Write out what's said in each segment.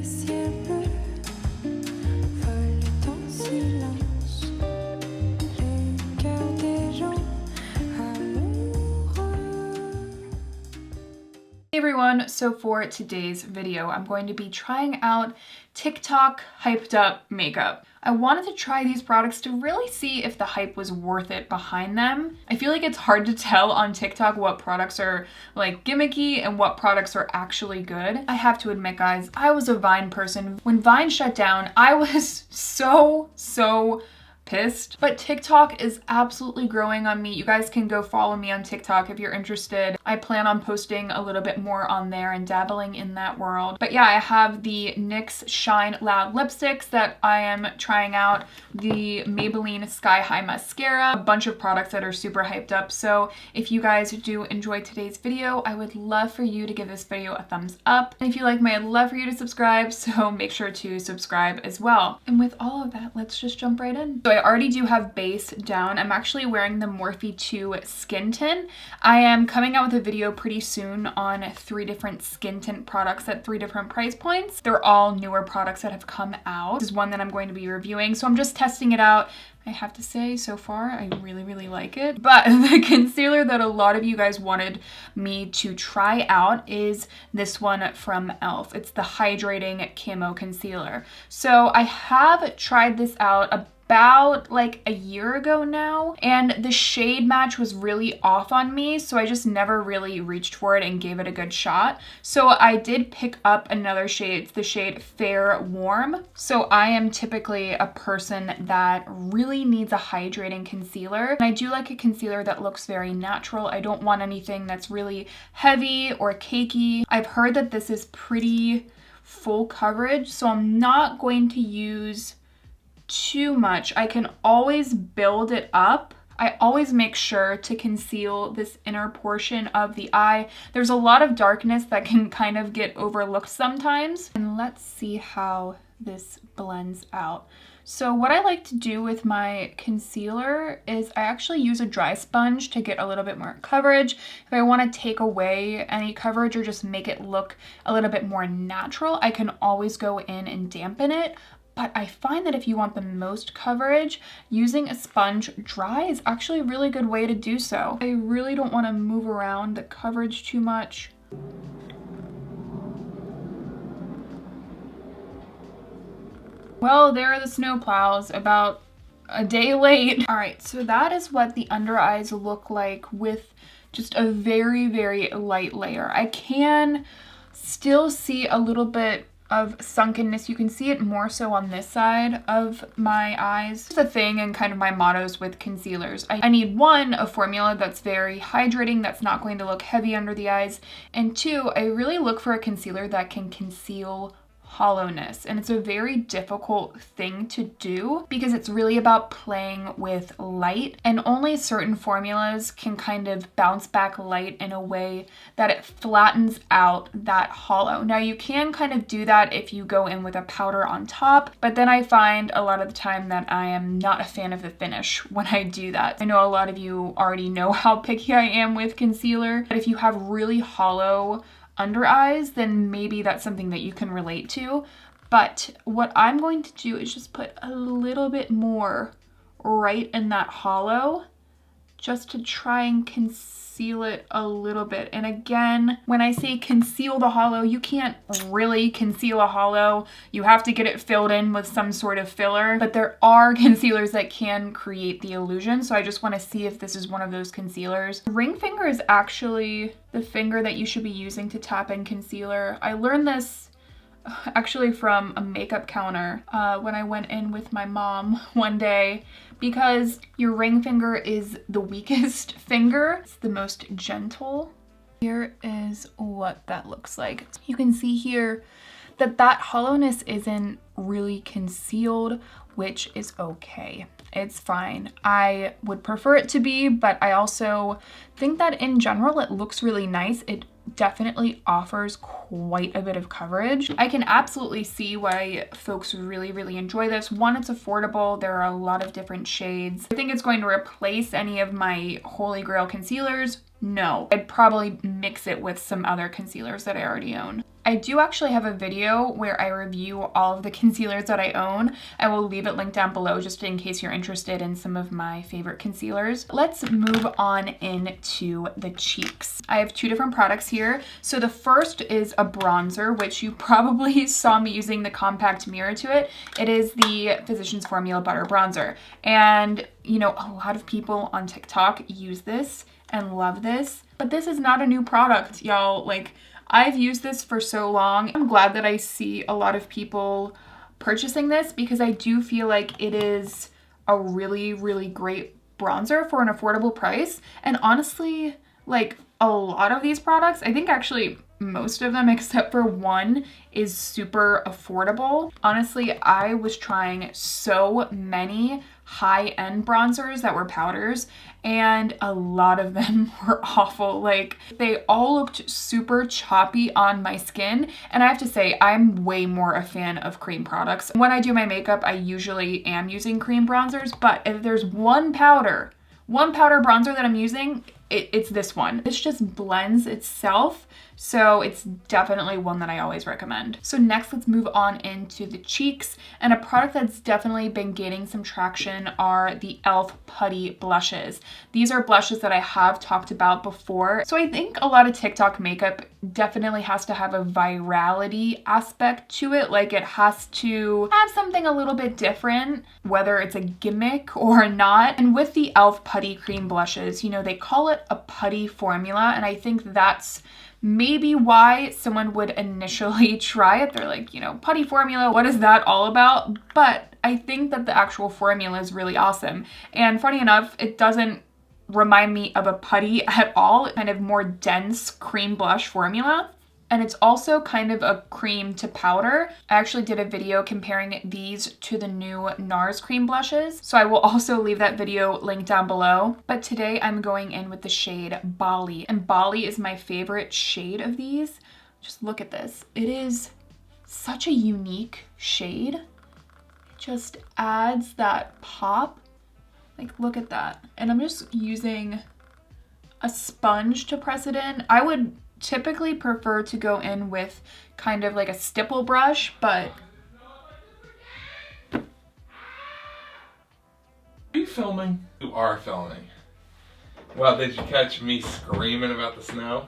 ciel bleu vole en silence les cœurs des gens amoureux. Hey everyone, so for today's video, I'm going to be trying out TikTok hyped up makeup. I wanted to try these products to really see if the hype was worth it behind them. I feel like it's hard to tell on TikTok what products are like gimmicky and what products are actually good. I have to admit guys, I was a Vine person. When Vine shut down, I was so pissed. But TikTok is absolutely growing on me. You guys can go follow me on TikTok if you're interested. I plan on posting a little bit more on there and dabbling in that world. But yeah, I have the NYX Shine Loud lipsticks that I am trying out, the Maybelline Sky High Mascara, a bunch of products that are super hyped up. So if you guys do enjoy today's video, I would love for you to give this video a thumbs up. And if you like me, I'd love for you to subscribe, so make sure to subscribe as well. And with all of that, let's just jump right in. So I already do have base down. I'm actually wearing the Morphe 2 skin tint. I am coming out with a video pretty soon on 3 different skin tint products at 3 different price points. They're all newer products that have come out. This is one that I'm going to be reviewing, so I'm just testing it out. I have to say, so far, I really like it. But the concealer that a lot of you guys wanted me to try out is this one from e.l.f. It's the Hydrating Camo Concealer. So I have tried this out about like a year ago now, and the shade match was really off on me, so I just never really reached for it and gave it a good shot. So I did pick up another shade. It's the shade Fair Warm. So I am typically a person that really needs a hydrating concealer, and I do like a concealer that looks very natural. I don't want anything that's really heavy or cakey. I've heard that this is pretty full coverage, so I'm not going to use too much. I can always build it up. I always make sure to conceal this inner portion of the eye. There's a lot of darkness that can kind of get overlooked sometimes. And let's see how this blends out. So what I like to do with my concealer is I actually use a dry sponge to get a little bit more coverage. If I want to take away any coverage or just make it look a little bit more natural, I can always go in and dampen it. But I find that if you want the most coverage, using a sponge dry is actually a really good way to do so. I really don't want to move around the coverage too much. Well, there are the snow plows, about a day late. All right, so that is what the under eyes look like with just a very light layer. I can still see a little bit of sunkenness. You can see it more so on this side of my eyes. This is the thing and kind of my mottos with concealers. I need 1, a formula that's very hydrating, that's not going to look heavy under the eyes, and 2, I really look for a concealer that can conceal hollowness. And it's a very difficult thing to do because it's really about playing with light, and only certain formulas can kind of bounce back light in a way that it flattens out that hollow. Now you can kind of do that if you go in with a powder on top, but then I find a lot of the time that I am not a fan of the finish when I do that. I know a lot of you already know how picky I am with concealer, but if you have really hollow under eyes, then maybe that's something that you can relate to. But what I'm going to do is just put a little bit more right in that hollow, just to try and conceal it a little bit. And again, when I say conceal the hollow, you can't really conceal a hollow. You have to get it filled in with some sort of filler, but there are concealers that can create the illusion. So I just want to see if this is one of those concealers. Ring finger is actually the finger that you should be using to tap in concealer. I learned this actually from a makeup counter when I went in with my mom one day, because your ring finger is the weakest finger. It's the most gentle. Here is what that looks like. You can see here that that hollowness isn't really concealed, which is okay. It's fine. I would prefer it to be, but I also think that in general it looks really nice. It definitely offers quite a bit of coverage. I can absolutely see why folks really enjoy this. One, it's affordable. There are a lot of different shades. I think it's going to replace any of my Holy Grail concealers. No. I'd probably mix it with some other concealers that I already own. I do actually have a video where I review all of the concealers that I own. I will leave it linked down below just in case you're interested in some of my favorite concealers. Let's move on into the cheeks. I have two different products here. So the first is a bronzer, which you probably saw me using the compact mirror to it. It is the Physicians Formula Butter Bronzer. And you know, a lot of people on TikTok use this and love this, but this is not a new product, y'all. Like, I've used this for so long. I'm glad that I see a lot of people purchasing this because I do feel like it is a really, really great bronzer for an affordable price. And honestly, like a lot of these products, I think actually most of them except for one is super affordable. Honestly, I was trying so many high-end bronzers that were powders and a lot of them were awful. Like, they all looked super choppy on my skin, and I have to say I'm way more a fan of cream products. When I do my makeup, I usually am using cream bronzers, but if there's one powder bronzer that I'm using, it's this one. This just blends itself, so it's definitely one that I always recommend. So next, let's move on into the cheeks, and a product that's definitely been gaining some traction are the e.l.f. Putty blushes. These are blushes that I have talked about before. So I think a lot of TikTok makeup definitely has to have a virality aspect to it. Like, it has to have something a little bit different, whether it's a gimmick or not. And with the e.l.f. Putty cream blushes, you know, they call it a putty formula, and I think that's maybe why someone would initially try it. They're like, you know, putty formula, what is that all about? But I think that the actual formula is really awesome. And funny enough, it doesn't remind me of a putty at all. Kind of more dense cream blush formula. And it's also kind of a cream to powder. I actually did a video comparing these to the new Nars cream blushes, so I will also leave that video linked down below. But today I'm going in with the shade Bali, and Bali is my favorite shade of these. Just look at this. It is such a unique shade. It just adds that pop. Like, look at that. And I'm just using a sponge to press it in. I would typically prefer to go in with kind of like a stipple brush, but... Are you filming? You are filming. Well, did you catch me screaming about the snow?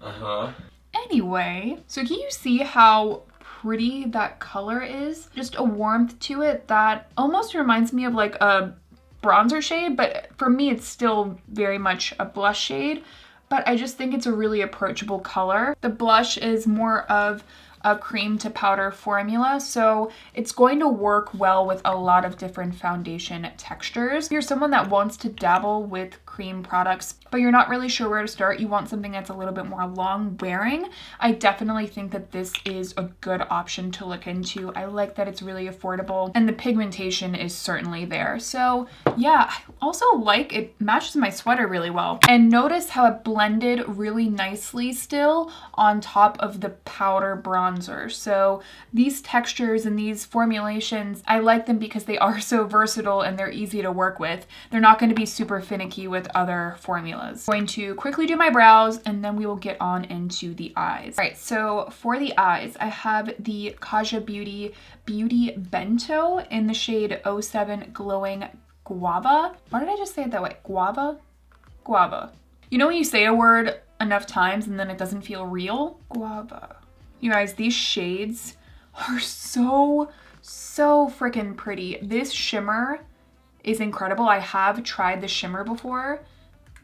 Uh-huh. Anyway, so can you see how pretty that color is? Just a warmth to it that almost reminds me of like a bronzer shade, but for me it's still very much a blush shade. But I just think it's a really approachable color. The blush is more of a cream to powder formula, so it's going to work well with a lot of different foundation textures. If you're someone that wants to dabble with cream products, but you're not really sure where to start, you want something that's a little bit more long wearing, I definitely think that this is a good option to look into. I like that it's really affordable and the pigmentation is certainly there. So yeah, I also like it matches my sweater really well. And notice how it blended really nicely still on top of the powder bronzer. So these textures and these formulations, I like them because they are so versatile and they're easy to work with. They're not going to be super finicky with other formulas. I'm going to quickly do my brows and then we will get on into the eyes. All right, so for the eyes, I have the Kaja Beauty Bento in the shade 07 Glowing Guava. Why did I just say it that way? Guava? Guava. You know when you say a word enough times and then it doesn't feel real? Guava. You guys, these shades are so freaking pretty. This shimmer is incredible. I have tried the shimmer before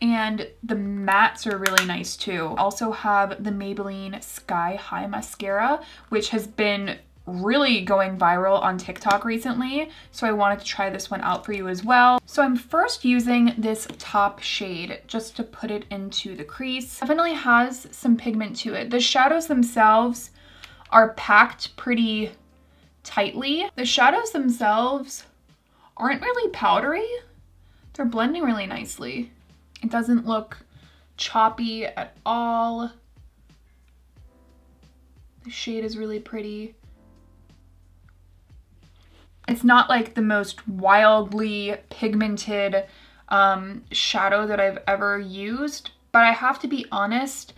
and the mattes are really nice too. Also have the Maybelline Sky High Mascara, which has been really going viral on TikTok recently, so I wanted to try this one out for you as well. So I'm first using this top shade just to put it into the crease. Definitely has some pigment to it. The shadows themselves are packed pretty tightly. The shadows themselves aren't really powdery. They're blending really nicely. It doesn't look choppy at all. The shade is really pretty. It's not like the most wildly pigmented shadow that I've ever used, but I have to be honest,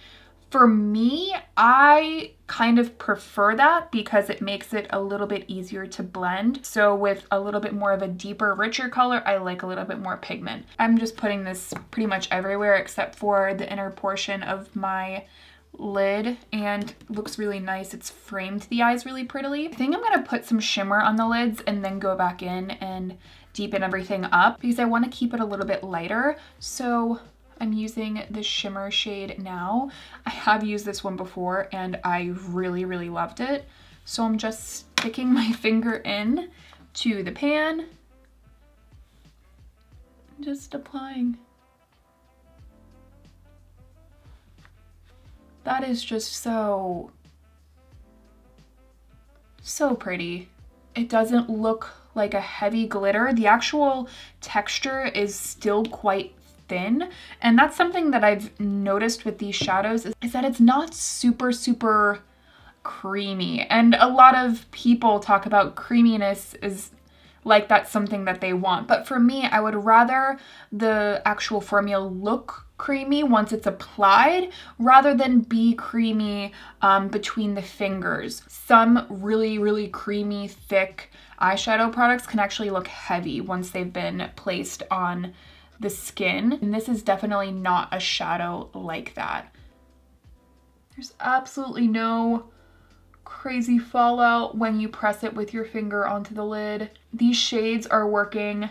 for me, I kind of prefer that because it makes it a little bit easier to blend. So with a little bit more of a deeper, richer color, I like a little bit more pigment. I'm just putting this pretty much everywhere except for the inner portion of my lid, and it looks really nice. It's framed the eyes really prettily. I think I'm gonna put some shimmer on the lids and then go back in and deepen everything up because I want to keep it a little bit lighter. So I'm using the shimmer shade now. I have used this one before and I really, really loved it. So I'm just sticking my finger in to the pan, just applying. That is just so pretty. It doesn't look like a heavy glitter. The actual texture is still quite thin, and that's something that I've noticed with these shadows is that it's not super creamy, and a lot of people talk about creaminess is like that's something that they want, but for me, I would rather the actual formula look creamy once it's applied rather than be creamy between the fingers. Some really creamy thick eyeshadow products can actually look heavy once they've been placed on the skin, and this is definitely not a shadow like that. There's absolutely no crazy fallout when you press it with your finger onto the lid. These shades are working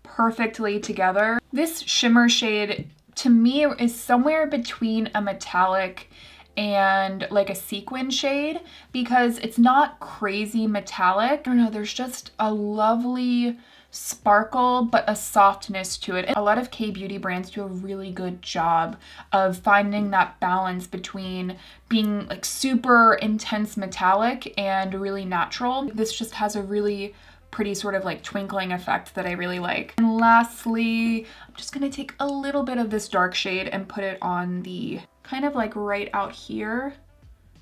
perfectly together. This shimmer shade to me is somewhere between a metallic and like a sequin shade because it's not crazy metallic. I don't know, there's just a lovely sparkle but a softness to it. A lot of K-beauty brands do a really good job of finding that balance between being like super intense metallic and really natural. This just has a really pretty sort of like twinkling effect that I really like. And lastly, I'm just gonna take a little bit of this dark shade and put it on the kind of like right out here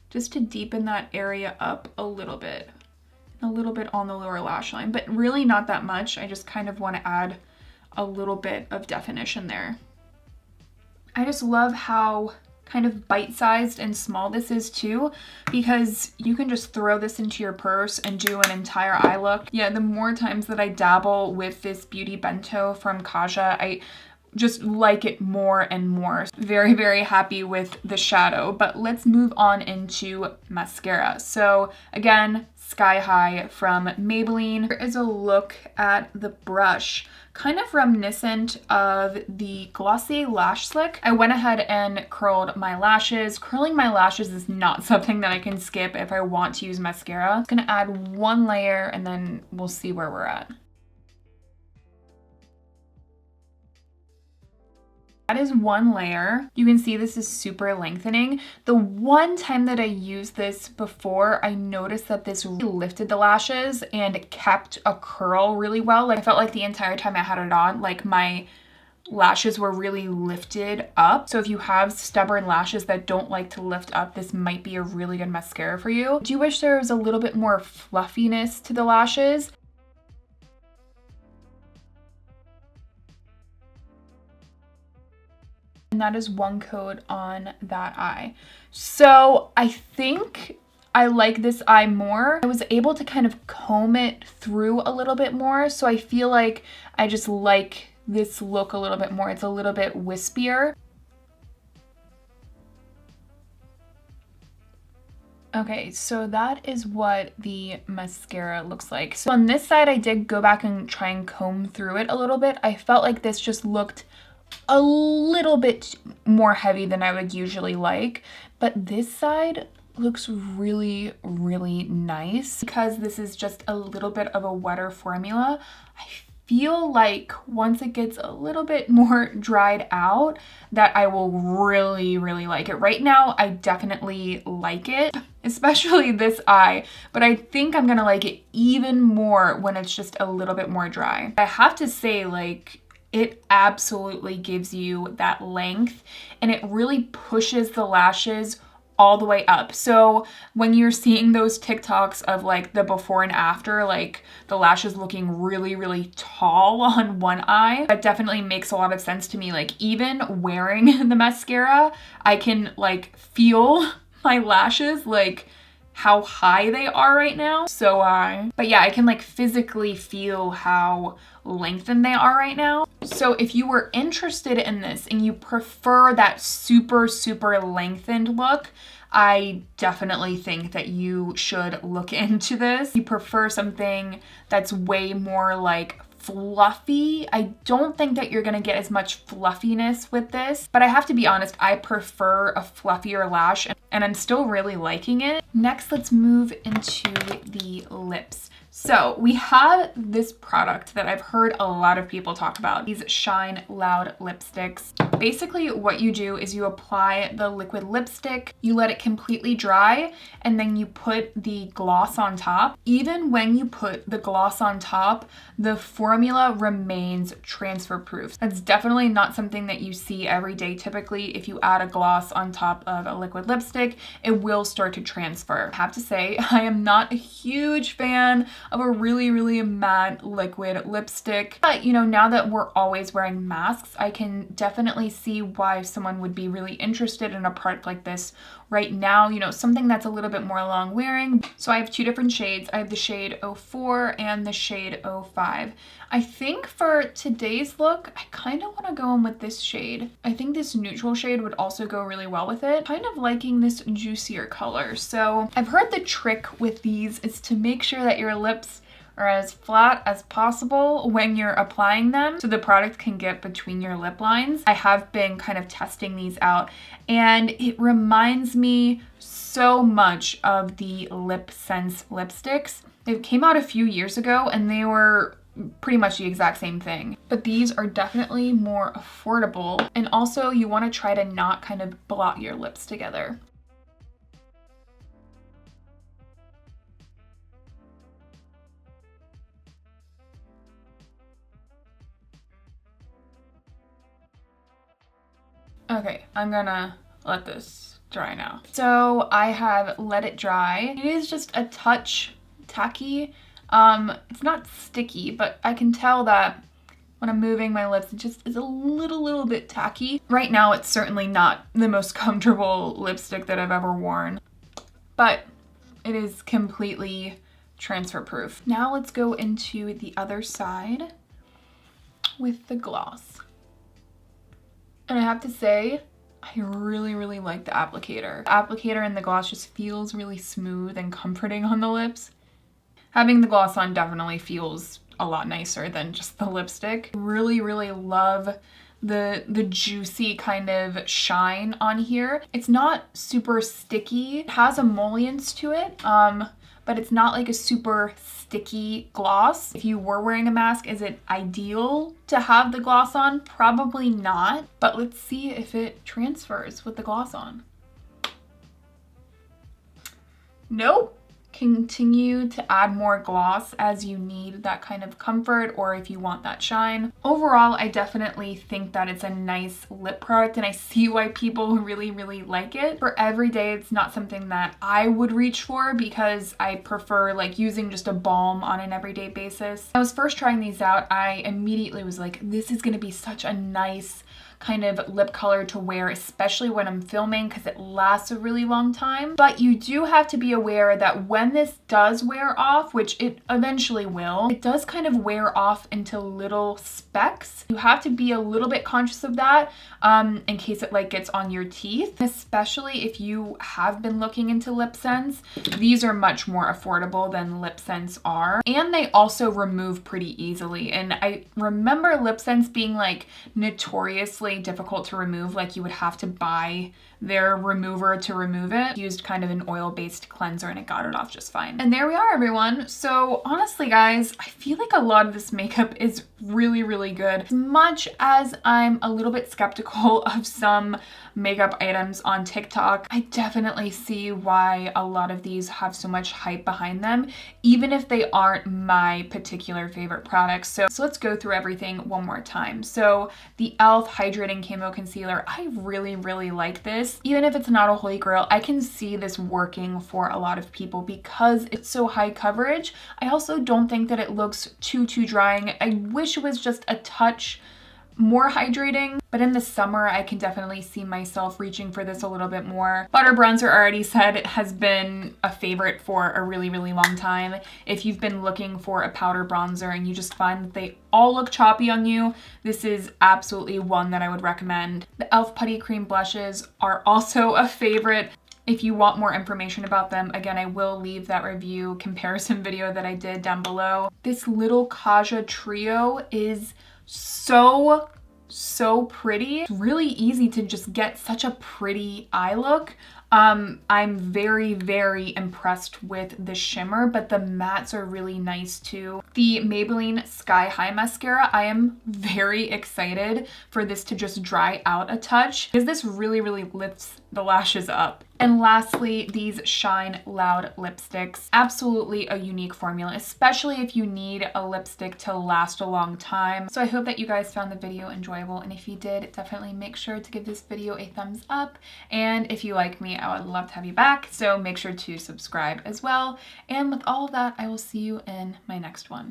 just to deepen that area up a little bit on the lower lash line, but really not that much. I just kind of want to add a little bit of definition there. I just love how kind of bite-sized and small this is too, because you can just throw this into your purse and do an entire eye look. Yeah, the more times that I dabble with this beauty bento from Kaja, I just like it more and more. Very happy with the shadow, but let's move on into mascara. So again, Sky High from Maybelline. Here is a look at the brush, kind of reminiscent of the Glossy Lash Slick. I went ahead and curled my lashes. Curling my lashes is not something that I can skip if I want to use mascara. I'm gonna add one layer and then we'll see where we're at. That is one layer. You can see this is super lengthening. The one time that I used this before, I noticed that this really lifted the lashes and kept a curl really well. Like I felt like the entire time I had it on, like my lashes were really lifted up. So if you have stubborn lashes that don't like to lift up, this might be a really good mascara for you. I do wish there was a little bit more fluffiness to the lashes. And that is one coat on that eye. So I think I like this eye more. I was able to kind of comb it through a little bit more. So I feel like I just like this look a little bit more. It's a little bit wispier. Okay, so that is what the mascara looks like. So on this side, I did go back and try and comb through it a little bit. I felt like this just looked a little bit more heavy than I would usually like, but this side looks really nice because this is just a little bit of a wetter formula. I feel like once it gets a little bit more dried out that I will really like it. Right now, I definitely like it, especially this eye, but I think I'm gonna like it even more when it's just a little bit more dry. I have to say, like, it absolutely gives you that length and it really pushes the lashes all the way up. So when you're seeing those TikToks of like the before and after, like the lashes looking really, really tall on one eye, that definitely makes a lot of sense to me. Like even wearing the mascara, I can like feel my lashes, like how high they are right now. So but yeah, I can like physically feel how lengthened they are right now. So if you were interested in this and you prefer that super, super lengthened look, I definitely think that you should look into this. You prefer something that's way more like fluffy. I don't think that you're gonna get as much fluffiness with this, but I have to be honest, I prefer a fluffier lash and I'm still really liking it. Next, let's move into the lips. So we have this product that I've heard a lot of people talk about, these Shine Loud lipsticks. Basically what you do is you apply the liquid lipstick, you let it completely dry, and then you put the gloss on top. Even when you put the gloss on top, the formula remains transfer proof. That's definitely not something that you see every day. Typically, if you add a gloss on top of a liquid lipstick, it will start to transfer. I have to say, I am not a huge fan of a really, really matte liquid lipstick. But you know, now that we're always wearing masks, I can definitely see why someone would be really interested in a product like this right now, you know, something that's a little bit more long wearing. So I have two different shades. I have the shade 04 and the shade 05. I think for today's look, I kind of want to go in with this shade. I think this neutral shade would also go really well with it. Kind of liking this juicier color. So I've heard the trick with these is to make sure that your lips are as flat as possible when you're applying them so the product can get between your lip lines. I have been kind of testing these out and it reminds me so much of the Lip Sense lipsticks. They came out a few years ago and they were pretty much the exact same thing. But these are definitely more affordable, and also you want to try to not kind of blot your lips together. Okay, I'm gonna let this dry now. So I have let it dry. It is just a touch tacky. It's not sticky, but I can tell that when I'm moving my lips, it just is a little bit tacky. Right now, it's certainly not the most comfortable lipstick that I've ever worn, but it is completely transfer proof. Now let's go into the other side with the gloss. And I have to say, I really like the applicator. The applicator and the gloss just feels really smooth and comforting on the lips. Having the gloss on definitely feels a lot nicer than just the lipstick. Really love the juicy kind of shine on here. It's not super sticky. It has emollients to it, but it's not like a super sticky gloss. If you were wearing a mask, is it ideal to have the gloss on? Probably not, but let's see if it transfers with the gloss on. Nope. Continue to add more gloss as you need that kind of comfort or if you want that shine. Overall, I definitely think that it's a nice lip product and I see why people really like it. For every day, it's not something that I would reach for because I prefer like using just a balm on an everyday basis. When I was first trying these out, I immediately was like, this is gonna be such a nice kind of lip color to wear, especially when I'm filming because it lasts a really long time. But you do have to be aware that when this does wear off, which it eventually will, it does kind of wear off into little specks. You have to be a little bit conscious of that in case it like gets on your teeth, especially if you have been looking into Lip Sense. These are much more affordable than Lip Sense are, and they also remove pretty easily. And I remember Lip Sense being like notoriously difficult to remove, like you would have to buy their remover to remove it. Used kind of an oil-based cleanser and it got it off just fine. And there we are, everyone. So honestly, guys, I feel like a lot of this makeup is really good. As much as I'm a little bit skeptical of some makeup items on TikTok, I definitely see why a lot of these have so much hype behind them, even if they aren't my particular favorite products. So let's go through everything one more time. So the e.l.f. Hydrating Hydrating Camo Concealer. I really, really like this. Even if it's not a holy grail, I can see this working for a lot of people because it's so high coverage. I also don't think that it looks too drying. I wish it was just a touch more hydrating, but in the summer I can definitely see myself reaching for this a little bit more. Butter bronzer, already said, it has been a favorite for a really, really long time. If you've been looking for a powder bronzer and you just find that they all look choppy on you, this is absolutely one that I would recommend. The e.l.f. Putty Cream blushes are also a favorite. If you want more information about them, again, I will leave that review comparison video that I did down below. This little Kaja trio is so pretty. It's really easy to just get such a pretty eye look. I'm very, very impressed with the shimmer, but the mattes are really nice too. The Maybelline Sky High Mascara, I am very excited for this to just dry out a touch because this really, really lifts the lashes up. And lastly, these Shine Loud lipsticks. Absolutely a unique formula, especially if you need a lipstick to last a long time. So I hope that you guys found the video enjoyable, and if you did, definitely make sure to give this video a thumbs up. And if you like me, I would love to have you back, so make sure to subscribe as well. And with all of that, I will see you in my next one.